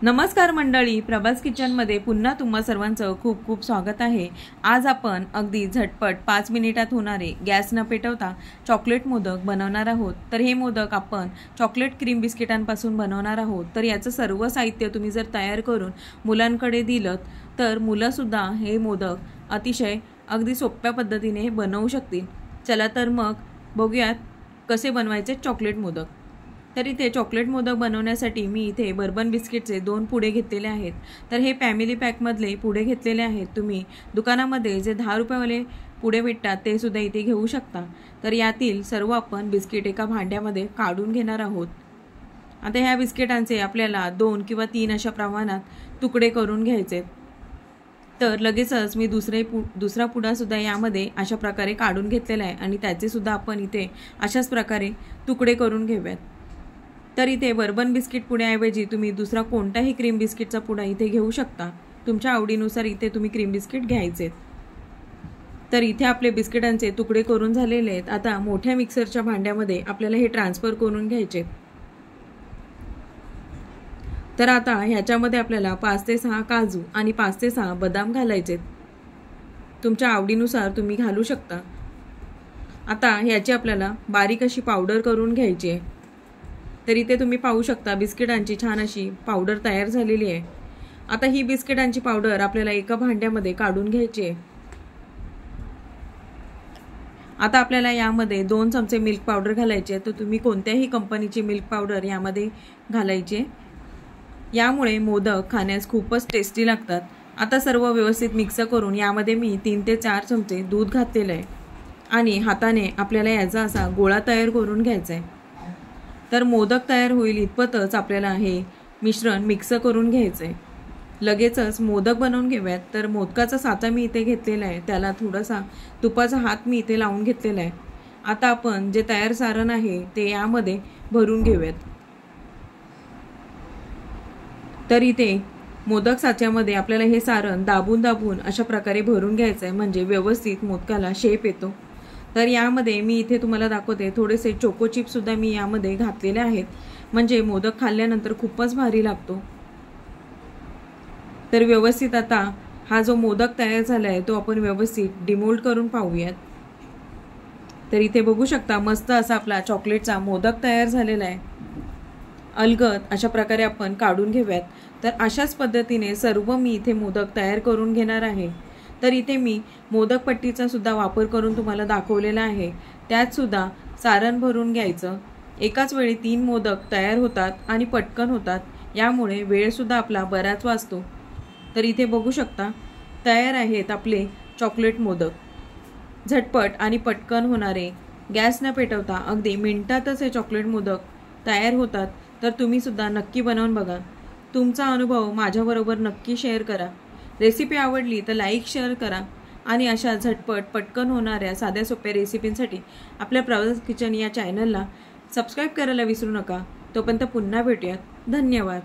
नमस्कार मंडळी, प्रभास किचनमध्ये पुन्हा तुम्हा सर्वांचं खूप खूप स्वागत आहे। आज आपण अगदी झटपट 5 मिनिटात होणारे गॅस न पेटवता चॉकलेट मोदक बनवणार आहोत। तर हे मोदक आपण चॉकलेट क्रीम बिस्किटांपासून बनवणार आहोत। तर याचं सर्व साहित्य तुम्ही जर तयार करून मुलांकडे दिलं तर मुलंसुद्धा हे मोदक अतिशय अगदी सोप्या पद्धतीने बनवू शकतील। चला तर मग बघूयात कसे बनवायचे चॉकलेट मोदक। तर इथे चॉकलेट मोदक बनवण्यासाठी मी इथे बर्बन बिस्किटचे 2 पुडे घेतलेले आहेत। तर हे फॅमिली पॅकमधले पुडे घेतलेले आहेत। तुम्ही दुकानामध्ये जे 10 रुपयावाले पुडे भेटतात ते सुद्धा इथे घेऊ शकता। तर यातील सर्व आपण बिस्किट एका भांड्यामध्ये काढून घेणार आहोत। आता ह्या बिस्किटांचे आपल्याला 2 किंवा 3 अशा प्रमाणात तुकडे करून घ्यायचे। तर लगेचच मी दुसरा पुडा सुद्धा यामध्ये अशा प्रकारे काढून घेतलेला आहे आणि त्याचे सुद्धा आपण इथे अशाच प्रकारे तुकडे करून घेऊयात। तर इथे बर्बन बिस्किट पुड्याऐवजी तुम्ही दुसरा कोणताही क्रीम बिस्किटचा पुडा इथे घेऊ शकता। तुमच्या आवडीनुसार इथे तुम्ही क्रीम बिस्किट घ्यायचे। तर इथे आपले बिस्किटांचे तुकडे करून झालेले आहेत। आता मोठ्या मिक्सरच्या भांड्यामध्ये आपल्याला हे ट्रान्सफर करून घ्यायचे। तर आता ह्याच्यामध्ये आपल्याला 5 ते 6 काजू आणि 5 ते 6 बदाम घालायचे। तुमच्या आवडीनुसार तुम्ही घालू शकता। आता ह्याची आपल्याला बारीक अशी पावडर करून घ्यायची आहे। तर इथे तुम्ही पाहू शकता बिस्किटांची छान अशी पावडर तयार झालेली आहे। आता ही बिस्किटांची पावडर आपल्याला एका भांड्यामध्ये काढून घ्यायची आहे। आता आपल्याला यामध्ये 2 चमचे मिल्क पावडर घालायची आहे। तर तुम्ही कोणत्याही कंपनीची मिल्क पावडर यामध्ये घालायची। यामुळे मोदक खाण्यास खूपच टेस्टी लागतात। आता सर्व व्यवस्थित मिक्स करून यामध्ये मी 3 ते 4 चमचे दूध घातलेले आहे आणि हाताने आपल्याला याचा असा गोळा तयार करून घ्यायचा आहे। तर मोदक तयार होईल इतपतच आपल्याला हे मिश्रण मिक्स करून घ्यायचं आहे। लगेचच मोदक बनवून घेऊयात। तर मोदकाचा साचा मी इथे घेतलेला आहे, त्याला थोडासा तुपाचा हात मी इथे लावून घेतलेला आहे। आता आपण जे तयार सारण आहे ते यामध्ये भरून घेऊयात। तर इथे मोदक साच्यामध्ये आपल्याला हे सारण दाबून दाबून अशा प्रकारे भरून घ्यायचं आहे, म्हणजे व्यवस्थित मोदकाला शेप येतो। तर यामध्ये मी इथे तुम्हाला दाखवते थोडेसे चोको चिप्स सुद्धा मी यामध्ये घातलेले आहेत, म्हणजे मोदक खाल्ल्यानंतर खूपच भारी लागतो। तर व्यवस्थित आता हा जो मोदक तयार झाला आहे तो आपण व्यवस्थित डिमोल्ड करून पाहूयात। तर इथे बघू शकता मस्त असा आपला चॉकलेटचा मोदक तयार झालेला आहे। अलगद अशा प्रकारे आपण काढून घेऊयात। तर अशाच पद्धतीने सर्व मी इथे मोदक तयार करून घेणार आहे। तर इथे मी मोदक पट्टीचा सुद्धा वापर करून तुम्हाला दाखवलेला आहे। त्यात सुद्धा सारण भरून घ्यायचं। एकाच वेळी 3 मोदक तयार होतात आणि पटकन होतात, यामुळे वेळ सुद्धा आपला बराच वाचतो। तर इथे बघू शकता तयार आहेत आपले चॉकलेट मोदक। झटपट आणि पटकन होणारे, गॅस न पेटवता अगदी मिनिटातच हे चॉकलेट मोदक तयार होतात। तर तुम्ही सुद्धा नक्की बनवून बघा। तुमचा अनुभव माझ्याबरोबर नक्की शेअर करा। रेसिपी आवडली तर लाईक शेअर करा आणि अशा झटपट पटकन होणाऱ्या साध्या सोप्या रेसिपींसाठी आपल्या प्रभास किचन या चॅनलला सबस्क्राईब करायला विसरू नका। तोपर्यंत पुन्हा भेटूयात। धन्यवाद।